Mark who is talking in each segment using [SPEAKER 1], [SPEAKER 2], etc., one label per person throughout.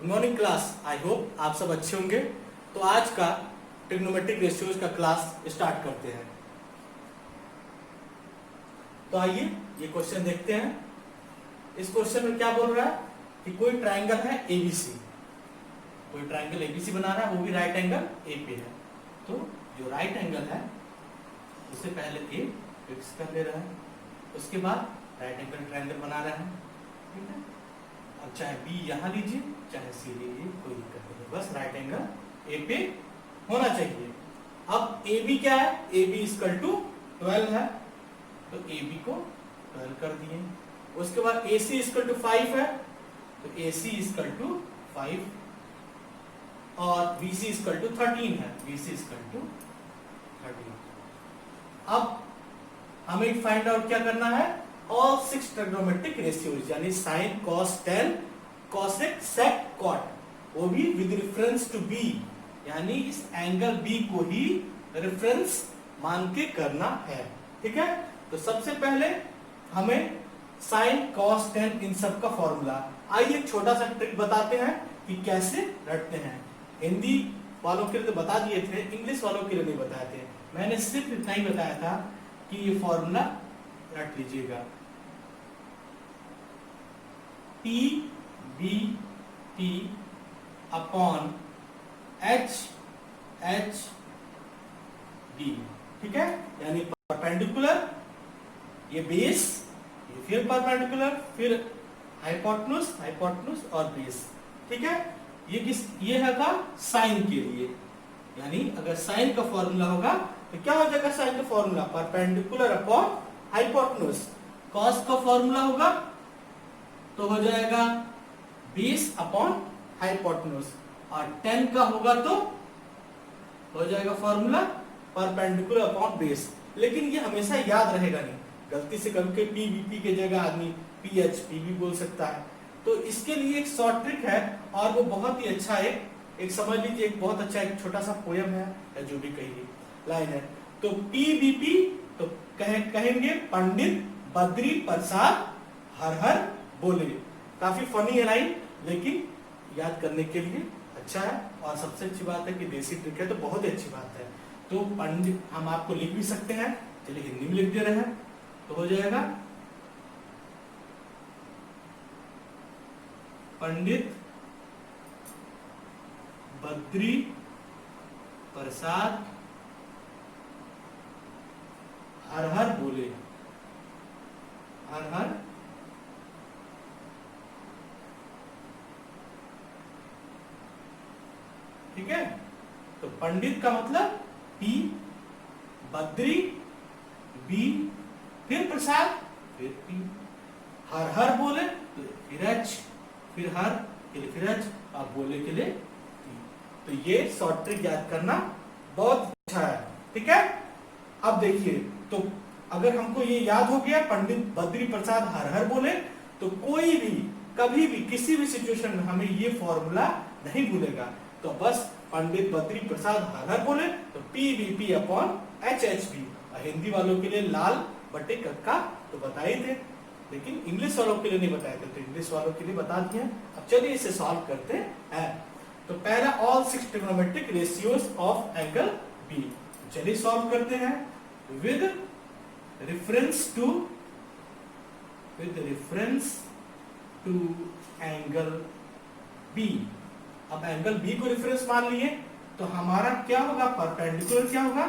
[SPEAKER 1] Good morning class. I hope आप सब अच्छे होंगे। तो आज का ट्रिग्नोमेट्रिक रेशियोज का क्लास स्टार्ट करते हैं। तो आइए ये क्वेश्चन देखते हैं। इस क्वेश्चन में क्या बोल रहा है कि कोई ट्रायंगल है एबीसी, कोई ट्रायंगल एबीसी बना रहा है, वो भी राइट एंगल ए पे है। तो जो राइट एंगल है उसे पहले ए फिक्स कर ले रहा है, उसके बाद राइट एंगल ट्रायंगल बना रहा है। ठीक है, अब चाहे बी यहाँ लीजिए चाहे सी लीजिए, कोई दिक्कत नहीं, बस राइट एंगल ए पे होना चाहिए। अब ए बी क्या है, ए बी इक्वल टू 12 है, तो ए बी को 12 कर दिए। उसके बाद ए सी इक्वल टू 5 है, तो ए सी इक्वल टू 5 और बी सी इक्वल टू 13 है, बी सी इक्वल टू 13। अब हमें फाइंड आउट क्या करना है, ऑल 6 ट्रिग्नोमेट्रिक रेशियोज, यानी sine cos tan cosec sec cot, वो भी विद रेफरेंस टू बी, यानी इस एंगल बी को ही रेफरेंस मान के करना है। ठीक है, तो सबसे पहले हमें साइन कॉस टेन इन सब का फॉर्मूला, आइए एक छोटा सा ट्रिक बताते हैं कि कैसे रटते हैं। हिंदी वालों के लिए तो बता दिए थे, इंग्लिश वालों के लिए नहीं बताए थे। मैंने सिर्फ इतना ही बताया था कि ये फॉर्मूला रट लीजिएगा, T B T upon H H D. ठीक है, यानी परपेंडिकुलर, ये बेस, ये फिर परपेंडिकुलर, फिर हाइपोटेन्यूज, हाइपोटेन्यूज और बेस। ठीक है, ये है का साइन के लिए, यानी अगर साइन का फॉर्मूला होगा तो क्या हो जाएगा, साइन का formula perpendicular upon hypotenuse. Cos का फॉर्मूला होगा तो हो जाएगा बेस अपॉन हाइपोटेन्यूज, और टेन का होगा तो हो जाएगा फॉर्मूला परपेंडिकुलर अपॉन बेस। लेकिन ये हमेशा याद रहेगा नहीं, गलती से कभी पी बी पी के जगह आदमी पी एच पी भी बोल सकता है। तो इसके लिए एक शॉर्ट ट्रिक है, और वो बहुत ही अच्छा एक समझ लीजिए, एक बहुत अच्छा एक छोटा सा पोयम है या जो भी कहिए लाइन है। तो पी बी पी तो कहेंगे पंडित बद्री प्रसाद हर हर बोले। काफी फनी है लाइन, लेकिन याद करने के लिए अच्छा है, और सबसे अच्छी बात है कि देसी ट्रिक है, तो बहुत ही अच्छी बात है। तो पंडित हम आपको लिख भी सकते हैं, चलिए हिंदी में लिख दे रहे हैं, तो हो जाएगा पंडित बद्री प्रसाद हर हर बोले, हर हर ठीक है। तो पंडित का मतलब पी, बद्री बी, फिर प्रसाद, फिर पी, हर हर बोले तो फिर एच, फिर हर के लिए फिर एच, अब बोले के लिए पी। तो ये शॉर्ट ट्रिक याद करना बहुत अच्छा है। ठीक है, अब देखिए, तो अगर हमको ये याद हो गया पंडित बद्री प्रसाद हर हर बोले, तो कोई भी कभी भी किसी भी सिचुएशन में हमें ये फॉर्मूला नहीं भूलेगा। तो बस पंडित बद्री प्रसाद हर हर बोले तो P B P upon H H B. Hindi वालों के लिए लाल बटे कक्का तो बताए थे, लेकिन इंग्लिश वालों के लिए नहीं बताए थे, तो इंग्लिश वालों के लिए बता दिए। अब चलिए इसे सॉल्व करते हैं। तो पहला all 6 trigonometric ratios of angle B, चलिए सॉल्व करते हैं with reference to angle B. अब एंगल बी को रेफरेंस मान लिए, तो हमारा क्या होगा, परपेंडिकुलर क्या होगा,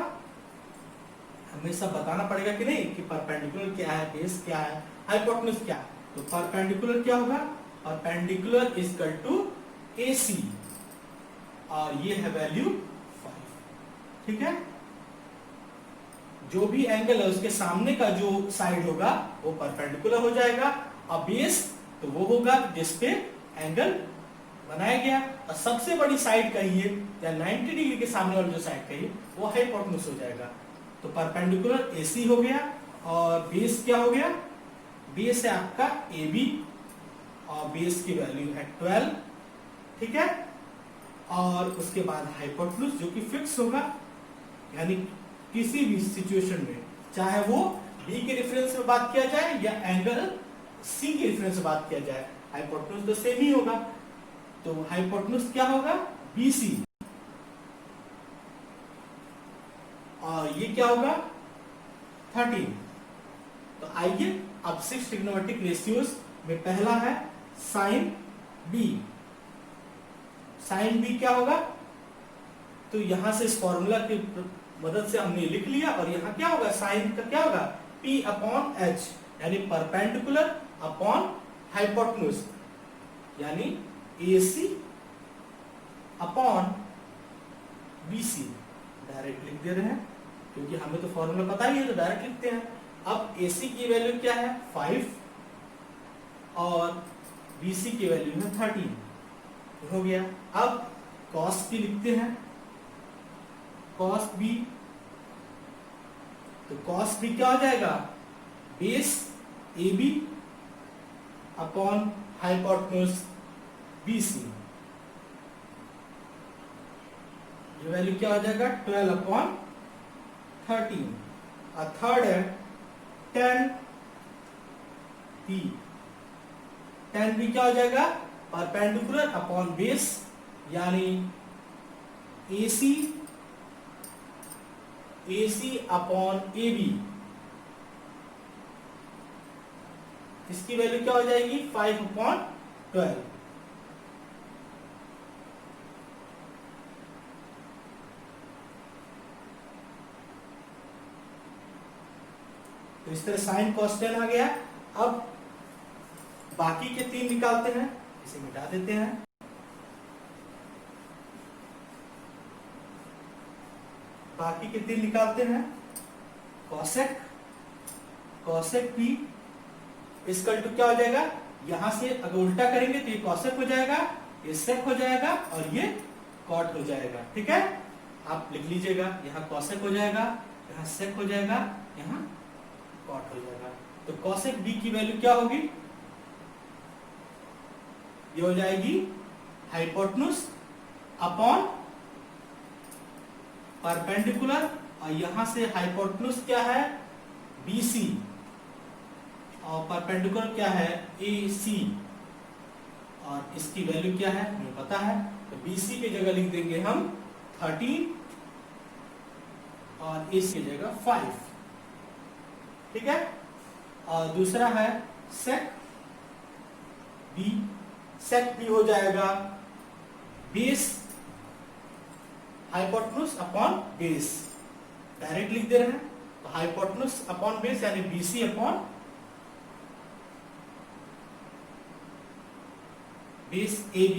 [SPEAKER 1] हमें सब बताना पड़ेगा कि नहीं, कि परपेंडिकुलर क्या है, बेस क्या है, हाइपोटेन्यूज क्या है। तो परपेंडिकुलर क्या होगा, परपेंडिकुलर इज इक्वल टू ए सी, और ये है वैल्यू 5। ठीक है, जो भी एंगल है उसके सामने का जो साइड होगा वो परपेंडिकुलर हो जाएगा, और बेस तो वो होगा जिसपे एंगल बनाया गया, और सबसे बड़ी साइड कहिए या 90 डिग्री के सामने वाली जो साइड कहिए वो हाइपोटेन्यूज हो जाएगा। तो परपेंडिकुलर AC हो गया, और बेस क्या हो गया, बेस है आपका AB, और बेस की वैल्यू है 12। ठीक है, और उसके बाद हाइपोटेन्यूज जो कि फिक्स होगा, यानी किसी भी सिचुएशन में चाहे वो B के रेफरेंस में बात किया जाए या एंगल C के रेफरेंस में बात किया जाए, हाइपोटेन्यूज तो सेम ही होगा। तो हाइपोटेन्यूज क्या होगा, BC, और ये क्या होगा 13। तो आइए अब 6 ट्रिग्नोमेट्रिक रेशियोज में पहला है साइन B। साइन B क्या होगा, तो यहां से इस फॉर्मूला की मदद से हमने लिख लिया, और यहां क्या होगा, साइन का क्या होगा P अपॉन H, यानी परपेंडिकुलर अपॉन हाइपोटेन्यूज, यानी AC अपॉन BC। डायरेक्ट लिख दे रहे हैं क्योंकि हमें तो फॉर्मूला पता ही है, तो डायरेक्ट लिखते हैं। अब AC की वैल्यू क्या है 5 और BC की वैल्यू है 13, हो गया। अब cos B लिखते हैं, cos B, तो cos B क्या हो जाएगा, base AB upon hypotenuse BC, ये वैल्यू क्या हो जाएगा 12 अपॉन 13। और थर्ड है tan B। tan B क्या हो जाएगा, परपेंडिकुलर अपॉन बेस, यानी AC अपॉन AB, इसकी वैल्यू क्या हो जाएगी 5 अपॉन 12। तो इस तरह साइन cos tan आ गया। अब बाकी के 3 निकालते हैं, इसे मिटा देते हैं। बाकी के 3 निकालते हैं, cosec P इसकल टू क्या हो जाएगा, यहां से अगर उल्टा करेंगे तो ये cosec हो जाएगा, ये sec हो जाएगा, और ये cot हो जाएगा। ठीक है, आप लिख लीजिएगा, यहाँ cosec हो जाएगा, यहाँ sec हो जाएगा, यहाँ cot हो जाएगा। तो cosec B की वैल्यू क्या होगी, ये हो जाएगी हाइपोटेन्यूज अपॉन परपेंडिकुलर, और यहां से हाइपोटेन्यूज क्या है BC, और परपेंडिकुलर क्या है AC, और इसकी वैल्यू क्या है हमें पता है, तो BC की जगह लिख देंगे हम 13 और AC की जगह 5। ठीक है, और दूसरा है sec B हो जाएगा base hypotenuse upon base, direct लिख दे रहे हैं। तो हाइपोटेन्यूज अपॉन बेस यानी BC अपॉन बेस AB,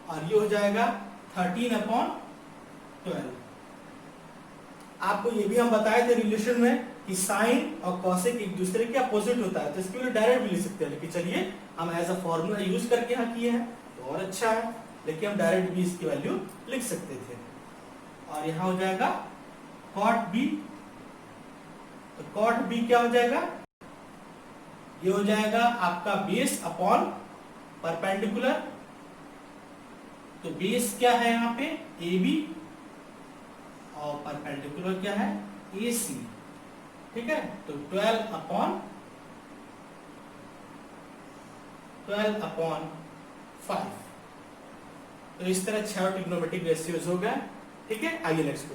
[SPEAKER 1] और ये हो जाएगा 13 अपॉन 12। आपको ये भी हम बताए थे रिलेशन में कि साइन और कॉसेक एक दूसरे के अपोजिट होता है, तो इसके लिए डायरेक्ट भी लिख सकते हैं, लेकिन चलिए हम एज अ फॉर्मूला यूज करके यहाँ किए हैं तो और अच्छा है, लेकिन हम डायरेक्ट भी इसकी वैल्यू लिख सकते थे। और यहाँ हो जाएगा cot B, तो cot B क्या हो जाएगा, ये हो जाएगा आपका बेस अपॉन परपेंडिकुलर, तो बेस क्या है यहाँ पे AB, और परपेंडिकुलर क्या है AC। ठीक है, तो 12 अपॉन 5। तो इस तरह 6 ट्रिग्नोमेट्रिक रेशियोज हो गए। ठीक है, आइए नेक्स्ट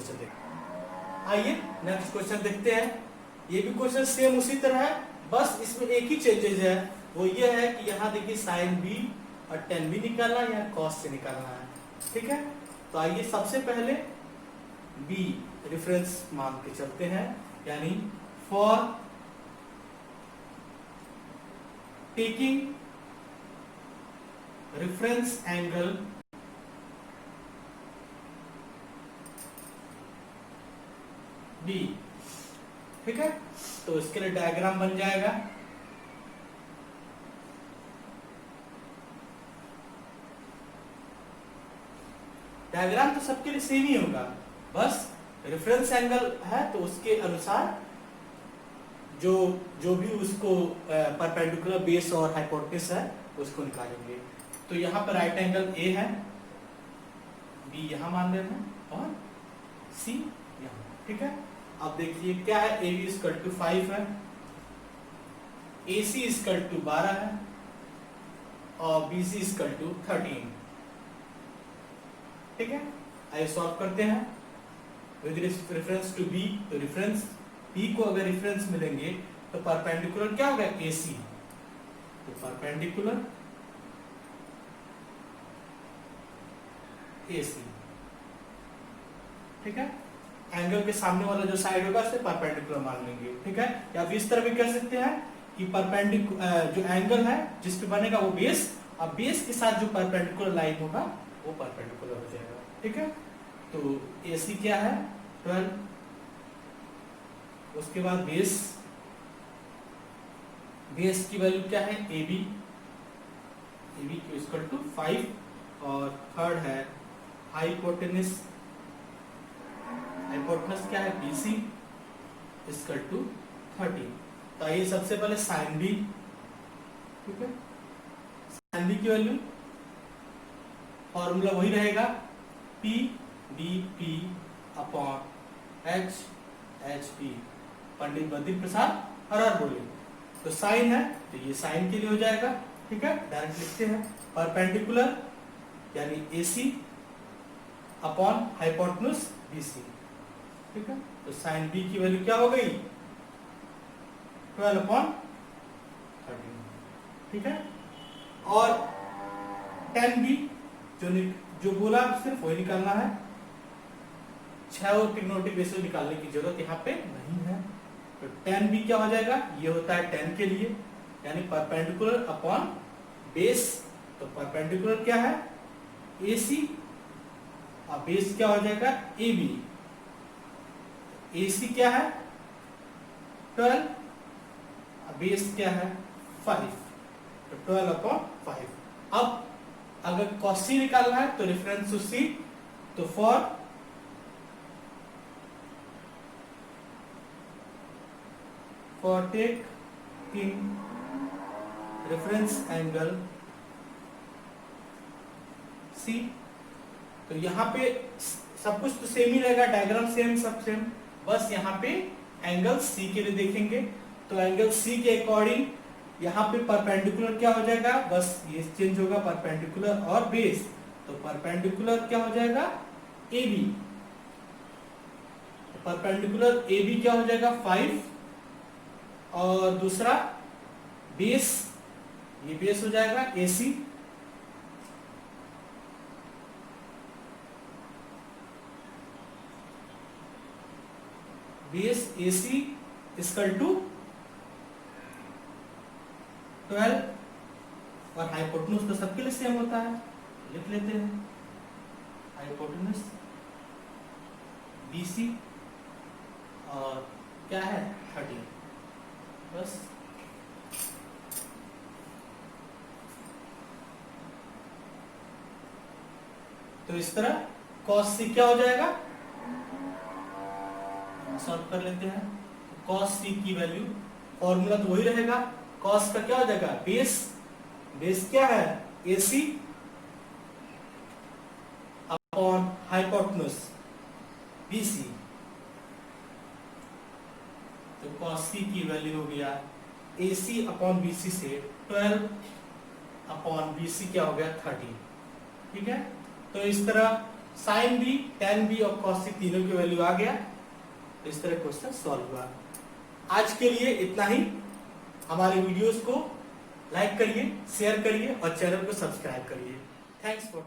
[SPEAKER 1] क्वेश्चन देखते हैं। ये भी क्वेश्चन सेम उसी तरह है, बस इसमें एक ही चेंजेस है, वो ये है कि यहाँ देखिए साइन B और tan B निकालना है, यहाँ cos से निकालना है। ठीक है, तो आइए सबसे पहले B रेफरेंस मान के चलते हैं, यानी for taking reference angle B। ठीक है, तो इसके लिए डायग्राम बन जाएगा। डायग्राम तो सबके लिए सेम ही होगा, बस रेफरेंस एंगल है तो उसके अनुसार जो भी उसको परपेंडिकुलर बेस और हाइपोटेन्यूज है उसको निकालेंगे। तो यहाँ पर राइट एंगल A है, B यहाँ मान रहे हैं और C यहाँ। ठीक है, अब देखिए क्या है, AB = 5 है, AC = 12 है, और BC इक्वल टू 13। ठीक है, आइए सॉल्व करते हैं विद रेफरेंस टू B। तो रेफरेंस B को अगर रेफरेंस मिलेंगे तो परपेंडिकुलर क्या होगा AC। तो परपेंडिकुलर AC, ठीक है, एंगल के सामने वाला जो साइड होगा उसे परपेंडिकुलर मान लेंगे। ठीक है, या इस तरह भी कह सकते हैं कि परपेंडिकुलर जो एंगल है जिस पे बनेगा वो बेस, और बेस के साथ जो परपेंडिकुलर लाइन होगा वो परपेंडिकुलर हो जाएगा। ठीक है, तो AC क्या है 12, उसके बाद बेस की वैल्यू क्या है AB इक्वल टू 5, और थर्ड है हाइपोटेनस क्या है BC इक्वल टू 13। तो आइए सबसे पहले साइन B। ठीक है, साइन B की वैल्यू फॉर्मूला वही रहेगा PDP upon HP। Pandit Badri Prasad हर बोले। तो साइन है तो ये साइन के लिए हो जाएगा। ठीक है, डायरेक्ट लिखते हैं परपेंडिकुलर यानी AC अपॉन हाइपोटेनस BC। ठीक है, तो साइन B की वैल्यू क्या हो गई 12 अपॉन 13। ठीक है, और tan B जो बोला सिर्फ वही निकालना है, 6 और ट्रिग्नोमेट्रिक रेशियो निकालने की जरूरत यहाँ पे नहीं है। तो tan B क्या हो जाएगा, ये होता है tan के लिए यानी परपेंडिकुलर अपॉन बेस। तो परपेंडिकुलर क्या है AC और बेस क्या हो जाएगा AB। AC क्या है 12, बेस क्या है 5, तो 12 अपॉन 5। अब अगर cos C निकालना है तो रेफरेंस टू C, तो for taking reference angle C। तो यहाँ पे सब कुछ तो सेम ही रहेगा, डायग्राम सेम, सब सेम, बस यहाँ पे एंगल C के लिए देखेंगे। तो एंगल C के अकॉर्डिंग यहाँ पे परपेंडिकुलर क्या हो जाएगा, बस ये चेंज होगा परपेंडिकुलर और बेस। तो परपेंडिकुलर क्या हो जाएगा AB, परपेंडिकुलर AB क्या हो जाएगा 5, और दूसरा बेस, ये बेस हो जाएगा AC। Base AC equal to 12, और हाइपोटेनस तो सबके लिए सेम होता है, लिख लेते हैं हाइपोटेनस BC और क्या है 13, बस। तो इस तरह cos C क्या हो जाएगा, सॉल्व कर लेते हैं। cos C की वैल्यू फॉर्मूला तो वही रहेगा, cos का क्या हो जाएगा बेस क्या है AC अपॉन हाइपोटेनस BC। तो cos C की वैल्यू हो गया AC अपॉन BC से 12 अपॉन BC क्या हो गया 13। ठीक है, तो इस तरह sin B, tan B और cos C तीनों की वैल्यू आ गया। इस तरह क्वेश्चन सॉल्व हुआ। आज के लिए इतना ही। हमारे वीडियोस को लाइक करिए, शेयर करिए और चैनल को सब्सक्राइब करिए। Thanks for